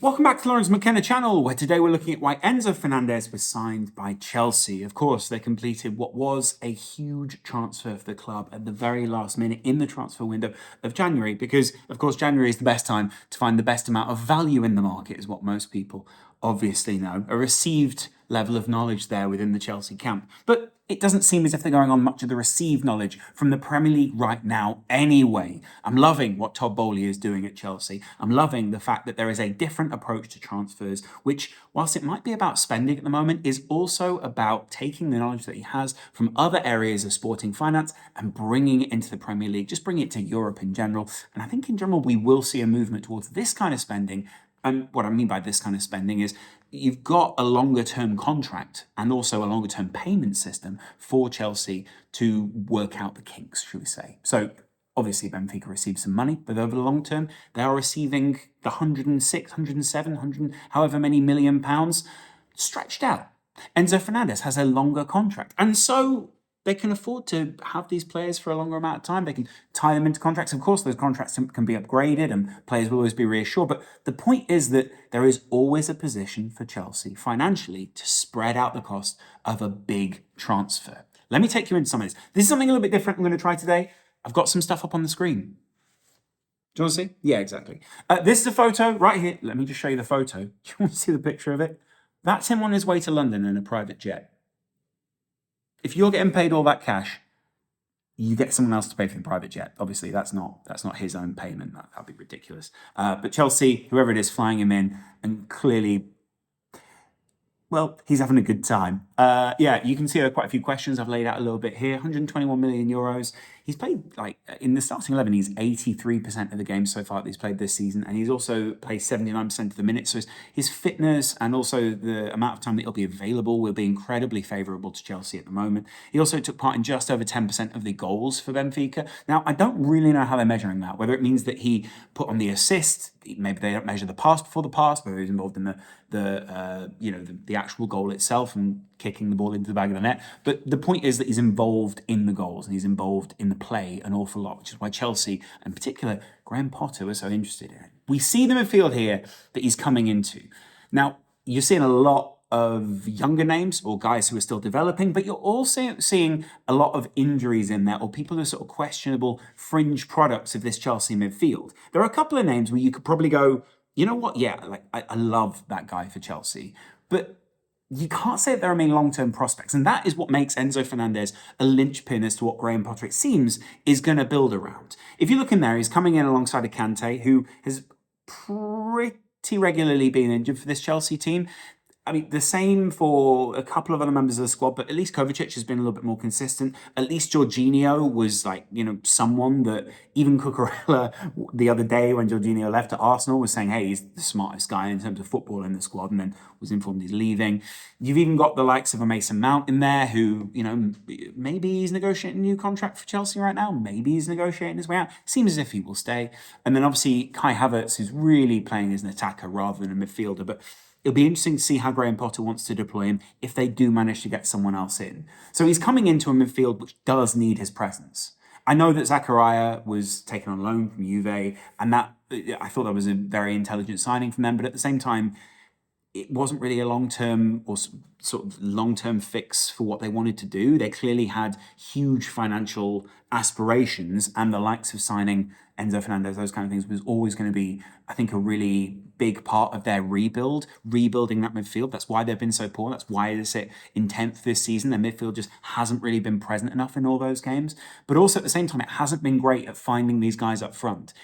Welcome back to the Lawrence McKenna channel, where today we're looking at why Enzo Fernandez was signed by Chelsea. Of course, they completed what was a huge transfer for the club at the very last minute in the transfer window of January, because, of course, January is the best time to find the best amount of value in the market, is what most people obviously know. A received level of knowledge there within the Chelsea camp. But it doesn't seem as if they're going on much of the received knowledge from the Premier League right now anyway. I'm loving what Todd Bowley is doing at Chelsea. I'm loving the fact that there is a different approach to transfers, which, whilst it might be about spending at the moment, is also about taking the knowledge that he has from other areas of sporting finance and bringing it into the Premier League, just bring it to Europe in general. And I think in general, we will see a movement towards this kind of spending. And what I mean by this kind of spending is you've got a longer term contract and also a longer term payment system for Chelsea to work out the kinks, should we say. So obviously Benfica receives some money, but over the long term, they are receiving the 106, 107, 100, however many million pounds stretched out. Enzo Fernandez has a longer contract. And so they can afford to have these players for a longer amount of time. They can tie them into contracts. Of course, those contracts can be upgraded and players will always be reassured. But the point is that there is always a position for Chelsea financially to spread out the cost of a big transfer. Let me take you into some of this. This is something a little bit different I'm going to try today. I've got some stuff up on the screen. Do you want to see? Yeah, exactly. This is a photo right here. Let me just show you the photo. Do you want to see the picture of it? That's him on his way to London in a private jet. If you're getting paid all that cash, you get someone else to pay for the private jet. Obviously, that's not his own payment. That'd be ridiculous. But Chelsea, whoever it is, flying him in, and clearly, well, he's having a good time. Yeah, you can see there are quite a few questions I've laid out a little bit here. 121 million euros. He's played, like, in the starting 11, he's 83% of the games so far that he's played this season, and he's also played 79% of the minutes. So his fitness and also the amount of time that he'll be available will be incredibly favourable to Chelsea at the moment. He also took part in just over 10% of the goals for Benfica. Now, I don't really know how they're measuring that, whether it means that he put on the assist, maybe they don't measure the pass before the pass, whether he's involved in the actual goal itself and kicking the ball into the back of the net. But the point is that he's involved in the goals and he's involved in the play an awful lot, which is why Chelsea, in particular, Graham Potter, was so interested in it. We see the midfield here that he's coming into. Now, you're seeing a lot of younger names or guys who are still developing, but you're also seeing a lot of injuries in there or people who are sort of questionable fringe products of this Chelsea midfield. There are a couple of names where you could probably go, you know what? Yeah, like I love that guy for Chelsea, but you can't say that there are many long-term prospects. And that is what makes Enzo Fernandez a linchpin as to what Graham Potter, it seems, is going to build around. If you look in there, he's coming in alongside a Kante, who has pretty regularly been injured for this Chelsea team. I mean, the same for a couple of other members of the squad, but at least Kovacic has been a little bit more consistent. At least Jorginho was someone that even Cucurella the other day when Jorginho left at Arsenal was saying, hey, he's the smartest guy in terms of football in the squad, and then was informed he's leaving. You've even got the likes of a Mason Mount in there who, maybe he's negotiating a new contract for Chelsea right now. Maybe he's negotiating his way out. Seems as if he will stay. And then obviously Kai Havertz, who's really playing as an attacker rather than a midfielder, but it'll be interesting to see how Graham Potter wants to deploy him if they do manage to get someone else in. So he's coming into a midfield which does need his presence. I know that Zakaria was taken on loan from Juve, and that I thought that was a very intelligent signing from them, but at the same time, it wasn't really a long-term or sort of long-term fix for what they wanted to do. They clearly had huge financial aspirations, and the likes of signing Enzo Fernandez, those kind of things, was always going to be, I think, a really big part of their rebuilding that midfield. That's why they've been so poor. That's why they sit in 10th this season. Their midfield just hasn't really been present enough in all those games. But also at the same time, it hasn't been great at finding these guys up front.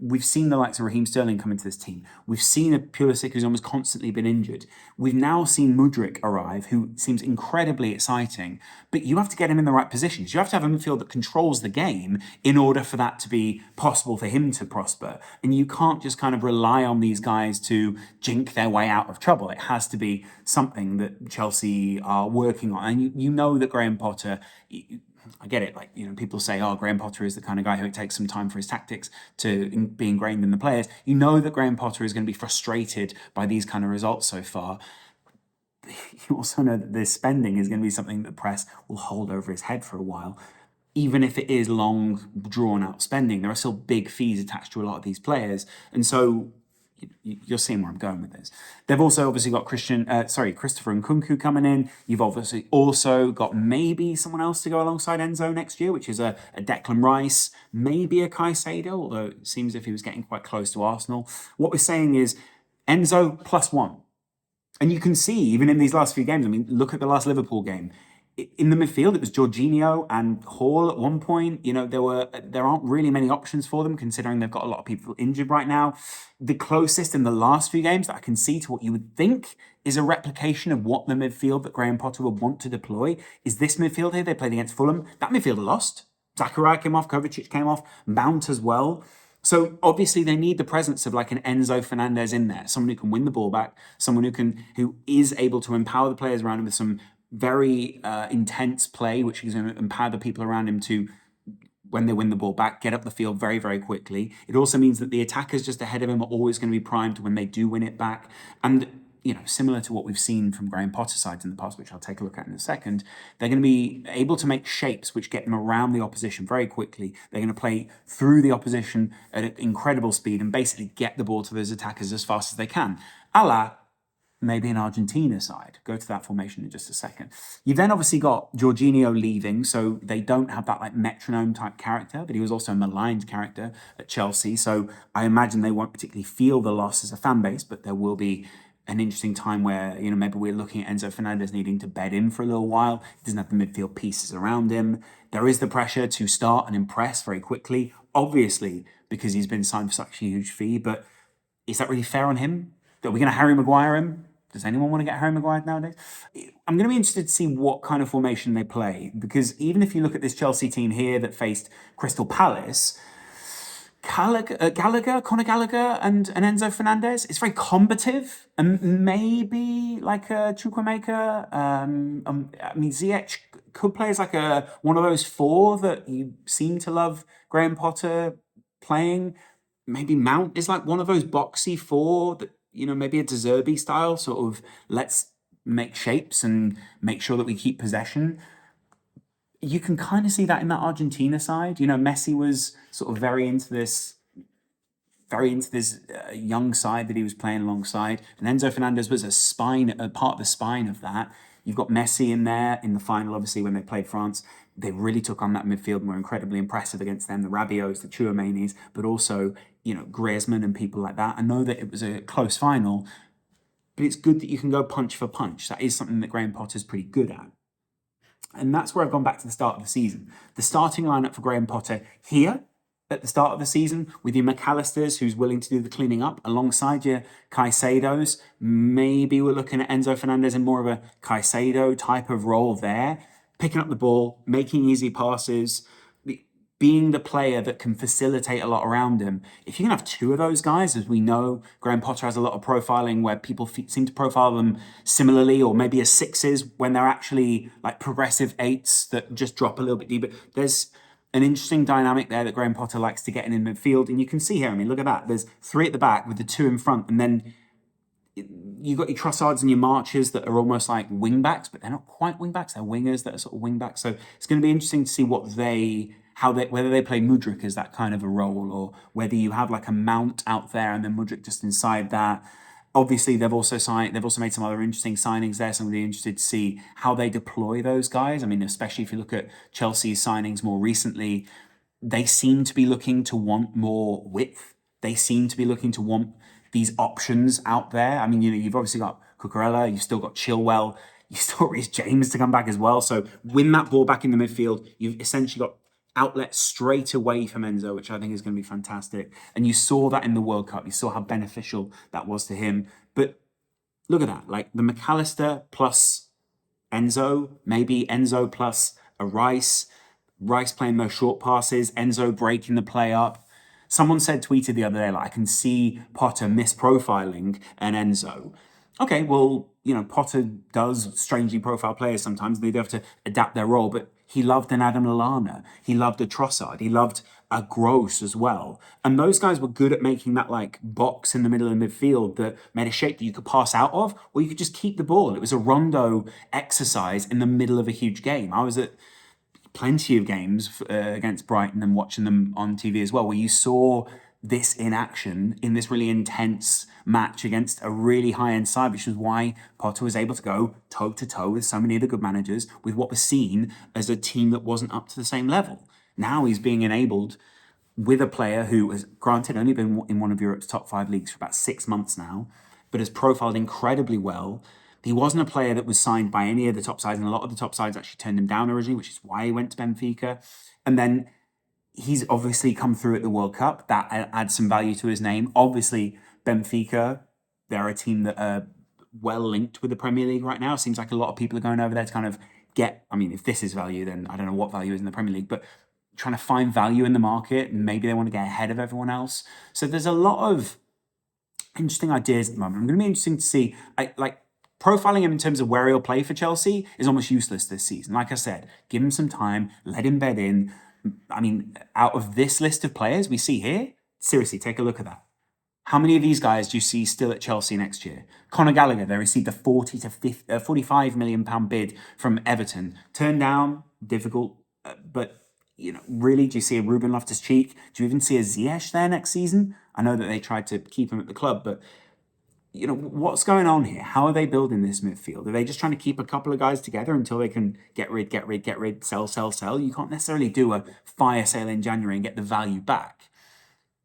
We've seen the likes of Raheem Sterling come into this team. We've seen a Pulisic who's almost constantly been injured. We've now seen Mudryk arrive, who seems incredibly exciting, but you have to get him in the right positions. You have to have a midfield that controls the game in order for that to be possible for him to prosper. And you can't just kind of rely on these guys to jink their way out of trouble. It has to be something that Chelsea are working on. And you know that Graham Potter, I get it, people say, oh, Graham Potter is the kind of guy who it takes some time for his tactics to be ingrained in the players. You know that Graham Potter is going to be frustrated by these kind of results so far. You also know that this spending is going to be something that the press will hold over his head for a while. Even if it is long, drawn-out spending, there are still big fees attached to a lot of these players. And so you're seeing where I'm going with this. They've also obviously got Christopher Nkunku coming in. You've obviously also got maybe someone else to go alongside Enzo next year, which is a Declan Rice, maybe a Caicedo, although it seems as if he was getting quite close to Arsenal. What we're saying is Enzo +1. And you can see, even in these last few games, I mean, look at the last Liverpool game. In the midfield, it was Jorginho and Hall at one point. There aren't really many options for them, considering they've got a lot of people injured right now. The closest in the last few games that I can see to what you would think is a replication of what the midfield that Graham Potter would want to deploy is this midfield here. They played against Fulham. That midfield lost. Zakaria came off, Kovacic came off, Mount as well. So obviously they need the presence of like an Enzo Fernandez in there, someone who can win the ball back, someone who is able to empower the players around him with some very intense play, which is going to empower the people around him to, when they win the ball back, get up the field very, very quickly. It also means that the attackers just ahead of him are always going to be primed when they do win it back. And similar to what we've seen from Graham Potter's sides in the past, which I'll take a look at in a second, they're going to be able to make shapes which get them around the opposition very quickly. They're going to play through the opposition at incredible speed and basically get the ball to those attackers as fast as they can. A la maybe an Argentina side. Go to that formation in just a second. You've then obviously got Jorginho leaving, so they don't have that like metronome type character, but he was also a maligned character at Chelsea. So I imagine they won't particularly feel the loss as a fan base, but there will be an interesting time where, maybe we're looking at Enzo Fernandez needing to bed in for a little while. He doesn't have the midfield pieces around him. There is the pressure to start and impress very quickly, obviously, because he's been signed for such a huge fee, but is that really fair on him? Are we going to Harry Maguire him? Does anyone want to get Harry Maguire nowadays? I'm going to be interested to see what kind of formation they play, because even if you look at this Chelsea team here that faced Crystal Palace, Conor Gallagher and Enzo Fernandez, it's very combative, and maybe like a Chukwuemeka. Ziyech could play as like one of those four that you seem to love Graham Potter playing. Maybe Mount is like one of those boxy four that, maybe a De Zerbi style, sort of let's make shapes and make sure that we keep possession. You can kind of see that in that Argentina side. Messi was sort of very into this young side that he was playing alongside. And Enzo Fernandez was a part of the spine of that. You've got Messi in there in the final, obviously, when they played France. They really took on that midfield and were incredibly impressive against them, the Rabios, the Tchouaménis, but also, Griezmann and people like that. I know that it was a close final, but it's good that you can go punch for punch. That is something that Graham Potter's pretty good at. And that's where I've gone back to the start of the season. The starting lineup for Graham Potter here at the start of the season with your McAllisters, who's willing to do the cleaning up, alongside your Caicedos. Maybe we're looking at Enzo Fernandez in more of a Caicedo type of role there, picking up the ball, making easy passes, being the player that can facilitate a lot around him. If you can have two of those guys, as we know, Graham Potter has a lot of profiling where people seem to profile them similarly, or maybe as sixes when they're actually like progressive eights that just drop a little bit deeper. There's an interesting dynamic there that Graham Potter likes to get in midfield. And you can see here, look at that. There's three at the back with the two in front. And then you've got your Trossards and your Marches that are almost like wing backs, but they're not quite wing backs. They're wingers that are sort of wing backs. So it's going to be interesting to see whether they play Mudryk as that kind of a role, or whether you have like a Mount out there and then Mudryk just inside that. Obviously, they've also made some other interesting signings there, so I'm really interested to see how they deploy those guys. Especially if you look at Chelsea's signings more recently, they seem to be looking to want more width. They seem to be looking to want these options out there. You've obviously got Cucurella, you've still got Chilwell, you've still got Reece James to come back as well. So win that ball back in the midfield. You've essentially got outlet straight away from Enzo, which I think is going to be fantastic. And you saw that in the World Cup. You saw how beneficial that was to him. But look at that, like the McAllister plus Enzo, maybe Enzo plus a Rice playing those short passes, Enzo breaking the play up. Someone tweeted the other day, like, I can see Potter misprofiling an Enzo. Okay, well, Potter does strangely profile players sometimes, and they do have to adapt their role, but he loved an Adam Lallana. He loved a Trossard. He loved a Gross as well. And those guys were good at making that like box in the middle of the midfield that made a shape that you could pass out of, or you could just keep the ball. It was a rondo exercise in the middle of a huge game. I was at plenty of games against Brighton and watching them on TV as well, where you saw this in action in this really intense match against a really high-end side, which is why Potter was able to go toe-to-toe with so many of the good managers with what was seen as a team that wasn't up to the same level. Now he's being enabled with a player who has, granted, only been in one of Europe's top 5 leagues for about 6 months now, but has profiled incredibly well. He wasn't a player that was signed by any of the top sides, and a lot of the top sides actually turned him down originally, which is why he went to Benfica. And then he's obviously come through at the World Cup. That adds some value to his name. Obviously, Benfica, they're a team that are well linked with the Premier League right now. Seems like a lot of people are going over there to kind of get, I mean, if this is value, then I don't know what value is in the Premier League, but trying to find value in the market, and maybe they want to get ahead of everyone else. So there's a lot of interesting ideas at the moment. I'm going to be interesting to see, like profiling him in terms of where he'll play for Chelsea is almost useless this season. Like I said, give him some time, let him bed in. I mean, out of this list of players we see here, seriously, take a look at that. How many of these guys do you see still at Chelsea next year? Conor Gallagher, they received a 40 to 50, 45 million pound bid from Everton. Turned down, difficult, but really, do you see a Ruben Loftus-Cheek? Do you even see a Ziyech there next season? I know that they tried to keep him at the club, but what's going on here? How are they building this midfield? Are they just trying to keep a couple of guys together until they can get rid, sell? You can't necessarily do a fire sale in January and get the value back.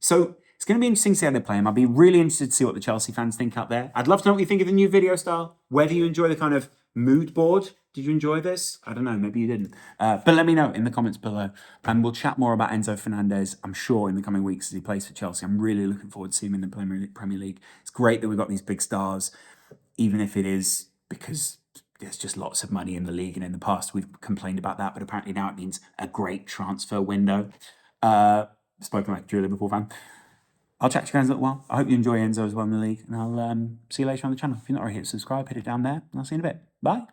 So it's going to be interesting to see how they play him. I'll be really interested to see what the Chelsea fans think out there. I'd love to know what you think of the new video style, whether you enjoy the kind of mood board. Did you enjoy this? I don't know, maybe you didn't. But let me know in the comments below. And we'll chat more about Enzo Fernandez, I'm sure, in the coming weeks as he plays for Chelsea. I'm really looking forward to seeing him in the Premier League. It's great that we've got these big stars, even if it is because there's just lots of money in the league. And in the past, we've complained about that. But apparently now it means a great transfer window. Spoken like a true Liverpool fan. I'll chat to you guys in a little while. I hope you enjoy Enzo as well in the league. And I'll see you later on the channel. If you're not already, hit subscribe, hit it down there. And I'll see you in a bit. Bye.